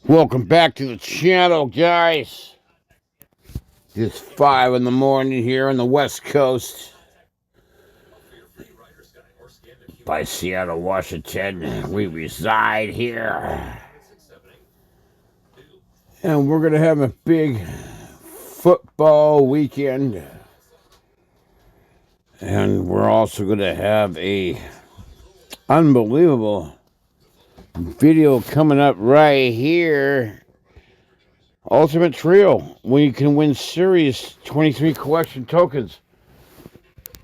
Welcome back to the channel, guys. It's 5 in the morning here on the West Coast by Seattle, Washington. We reside here. And we're going to have a big football weekend. And we're also going to have a unbelievable video coming up right here. Ultimate Trio, when you can win Series 23 collection tokens.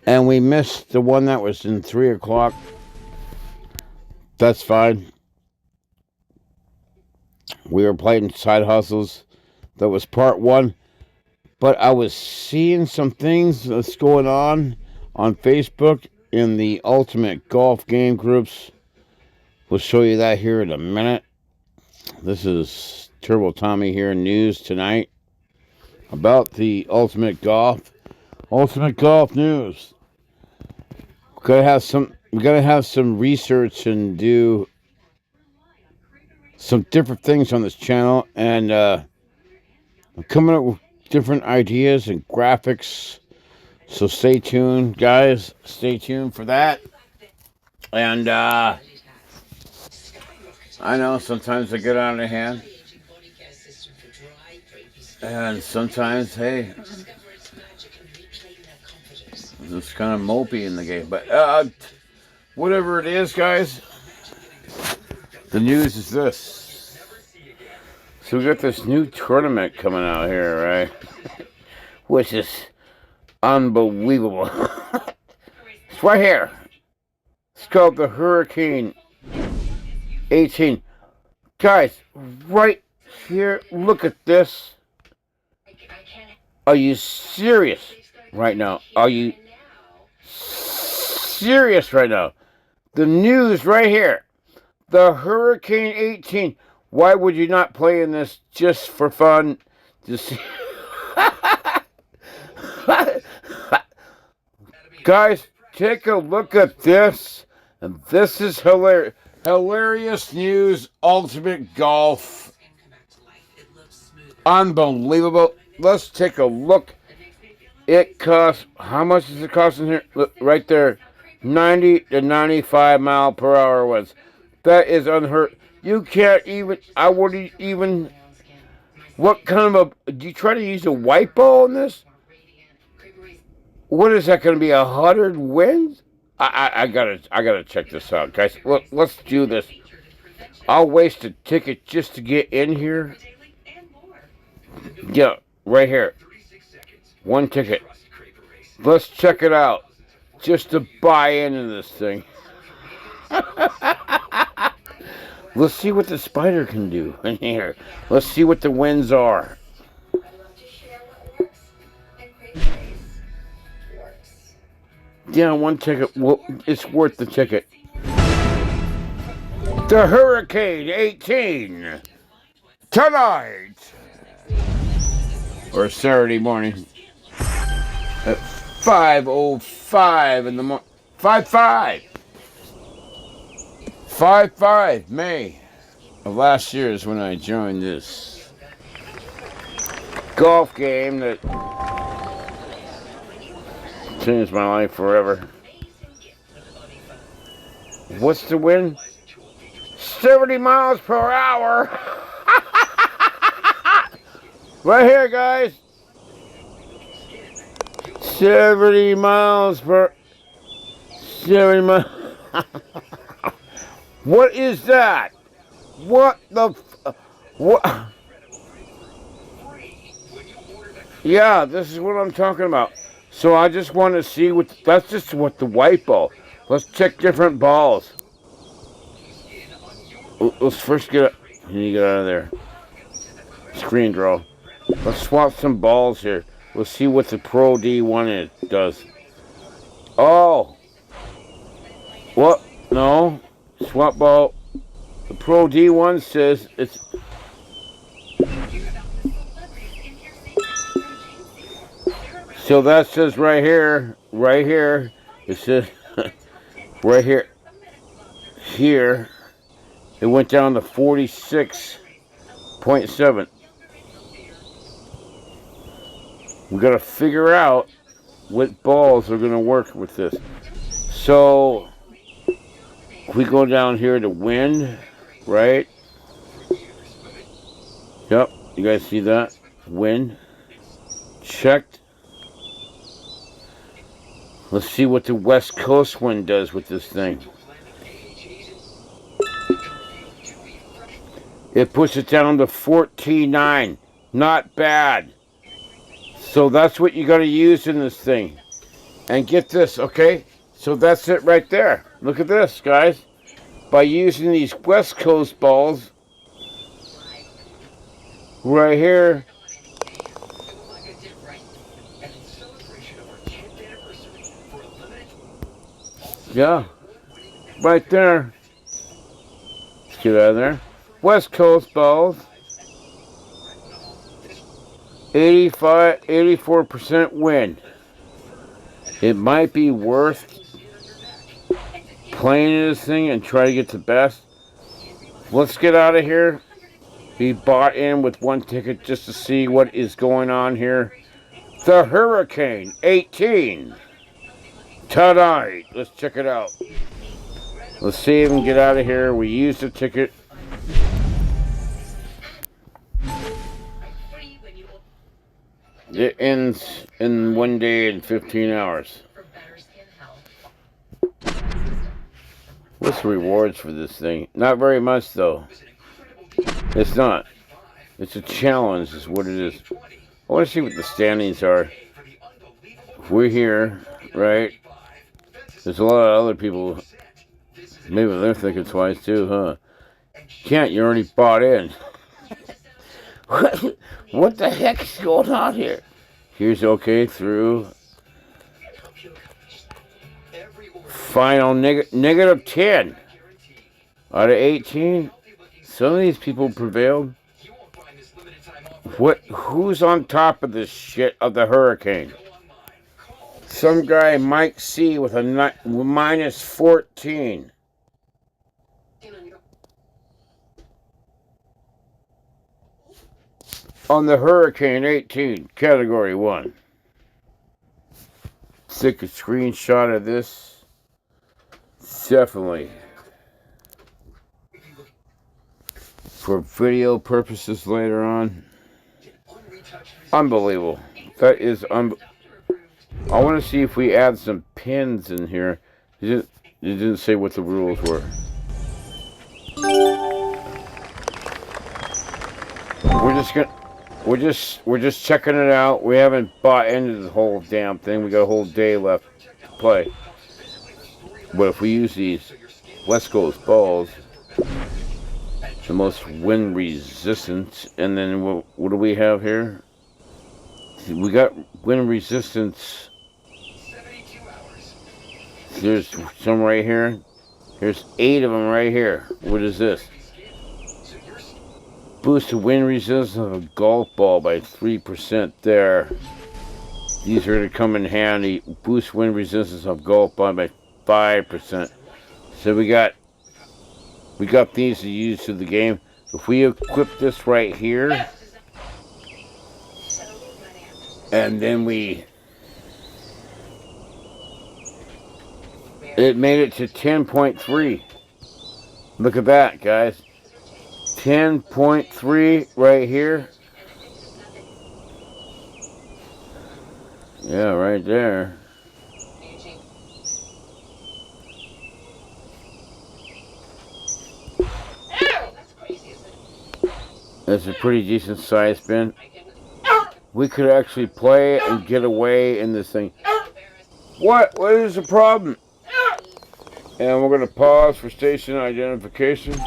And we missed the one that was in 3 o'clock. That's fine. We were playing Side Hustles. That was part 1. But I was seeing some things that's going on Facebook in the Ultimate Golf game groups. We'll show you that here in a minute. This is Turbo Tommy here in news tonight about the Ultimate Golf news. We gotta have some research and do some different things on this channel, and I'm coming up with different ideas and graphics. So stay tuned, guys. Stay tuned for that. And I know sometimes I get out of hand, and sometimes, hey, it's kind of mopey in the game. But whatever it is, guys, the news is this. So we got this new tournament coming out here, right? Which is unbelievable. It's right here. It's called the Hurricane 18. Guys, right here, look at this. Are you serious right now? Are you serious right now? The news right here. The Hurricane 18. Why would you not play in this just for fun? Just guys, take a look at this. And this is hilarious news. Ultimate Golf. Unbelievable. Let's take a look. It costs, how much does it cost in here? Look, right there. 90 to 95 mile per hour winds. That is unheard. You can't even, I wouldn't even, what kind of a, do you try to use a white ball in this? What is that going to be, 100 winds? I gotta check this out, guys. Look, let's do this. I'll waste a ticket just to get in here. Yeah, right here. One ticket. Let's check it out. Just to buy into this thing. Let's see what the spider can do in here. Let's see what the winds are. Yeah, one ticket. Well, it's worth the ticket. The Hurricane 18. Tonight. Or Saturday morning. At 5:05 in the morning. 5/5 May of last year is when I joined this golf game that changed my life forever. What's the wind? 70 miles per hour. Right here, guys. 70 miles. What is that? What the what? Yeah, this is what I'm talking about. So I just want to see what, that's just what the white ball. Let's check different balls. Let's first get, you need to get out of there. Screen draw. Let's swap some balls here. Let's see what the Pro D1 does. Oh. What? No. Swap ball. The Pro D1 says it's... So that says right here, it says, right here, it went down to 46 0.7. We got to figure out what balls are going to work with this. So, if we go down here to wind, right? Yep, you guys see that? Wind. Checked. Let's see what the West Coast wind does with this thing. It puts it down to 14.9. Not bad. So that's what you got to use in this thing. And get this, okay? So that's it right there. Look at this, guys. By using these West Coast balls right here. Yeah. Right there. Let's get out of there. West Coast balls. 84% wind. It might be worth playing this thing and try to get the best. Let's get out of here. Be bought in with one ticket just to see what is going on here. The Hurricane 18 tonight. Let's check it out. Let's see if we can get out of here. We used a ticket. It ends in 1 day and 15 hours. What's the rewards for this thing? Not very much, though. It's not. It's a challenge, is what it is. I want to see what the standings are. We're here, right? There's a lot of other people. Maybe they're thinking twice, too, huh? Can't, you already bought in. What the heck is going on here? Here's okay through. Final negative 10 out of 18. Some of these people prevailed. Who's on top of this shit of the hurricane? Some guy, Mike C, with a minus 14. On the Hurricane 18, Category 1. Take a screenshot of this. Definitely. For video purposes later on. Unbelievable. That is I want to see if we add some pins in here. It didn't say what the rules were. We're just checking it out. We haven't bought into the whole damn thing. We got a whole day left to play. But if we use these West Coast balls, the most wind resistant, and then what do we have here? We got wind resistance. There's some right here. There's 8 of them right here. What is this? Boost the wind resistance of a golf ball by 3% there. These are to come in handy. Boost wind resistance of golf ball by 5%. So we got these to use to the game. If we equip this right here, and then it made it to 10.3. Look at that, guys. 10.3 right here. Yeah, right there. That's a pretty decent size bin. We could actually play and get away in this thing. What is the problem? And we're going to pause for station identification.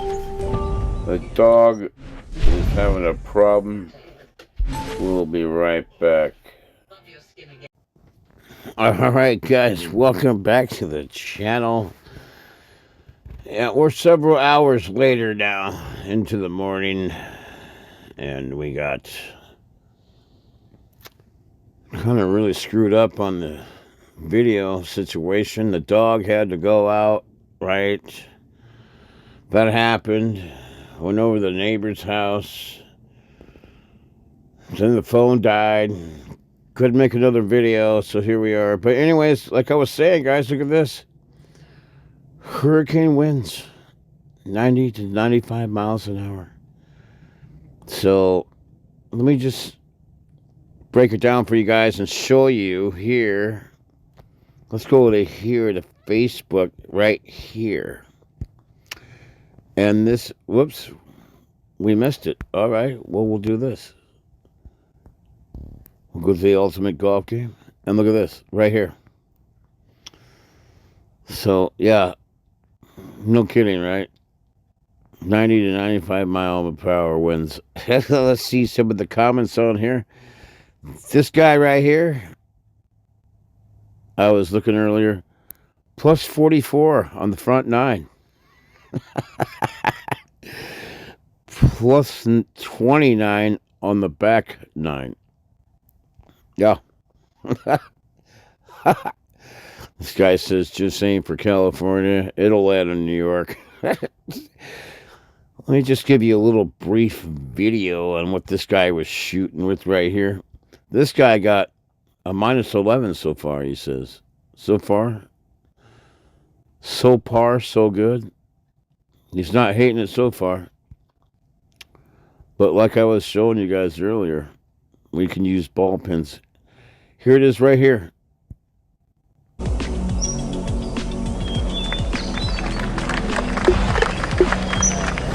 The dog is having a problem. We'll be right back. Alright guys, welcome back to the channel. Yeah, we're several hours later now into the morning. And we got kind of really screwed up on the video situation. The dog had to go out, right? That happened. Went over to the neighbor's house. Then the phone died. Couldn't make another video, so here we are. But anyways, like I was saying, guys, look at this. Hurricane winds, 90 to 95 miles an hour. So let me just break it down for you guys and show you here. Let's go to here, to Facebook, right here. And this, whoops, we missed it. All right, well, we'll do this. We'll go to the Ultimate Golf Game. And look at this, right here. So, yeah, no kidding, right? 90 to 95 mile per hour winds. Let's see some of the comments on here. This guy right here, I was looking earlier, plus 44 on the front nine. Plus 29 on the back nine. Yeah. This guy says, just aim for California. It'll land in New York. Let me just give you a little brief video on what this guy was shooting with right here. This guy got a minus 11 so far, he says. So far. So par, so good. He's not hating it so far. But like I was showing you guys earlier, we can use ball pins. Here it is right here.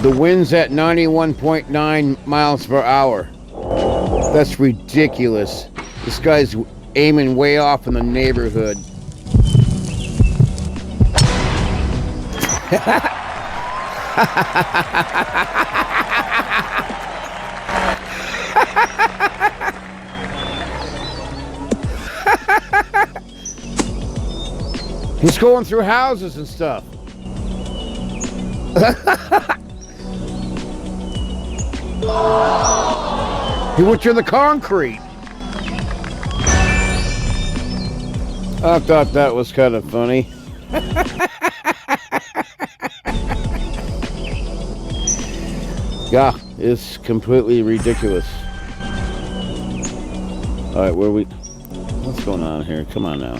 The wind's at 91.9 miles per hour. That's ridiculous. This guy's aiming way off in the neighborhood. He's going through houses and stuff. He went through the concrete. I thought that was kind of funny. Yeah, it's completely ridiculous. All right, where are we? What's going on here? Come on now.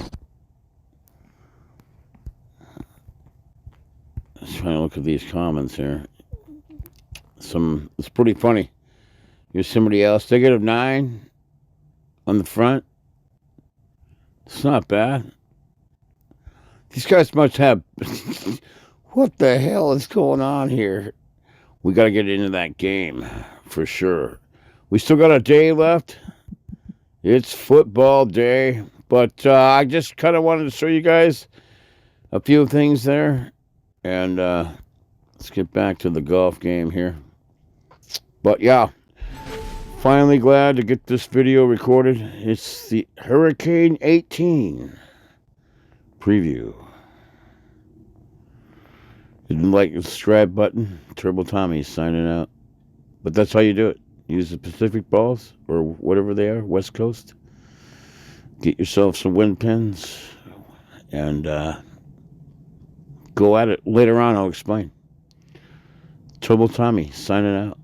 Just trying to look at these comments here. It's pretty funny. Here's somebody else. -9 on the front. It's not bad. These guys must have... What the hell is going on here? We got to get into that game for sure. We still got a day left. It's football day. But I just kind of wanted to show you guys a few things there. And let's get back to the golf game here. But yeah, finally glad to get this video recorded. It's the Hurricane 18 preview. Hit the like and subscribe button. Turbo Tommy signing out. But that's how you do it. Use the Pacific balls or whatever they are, West Coast. Get yourself some wind pins and go at it. Later on, I'll explain. Turbo Tommy signing out.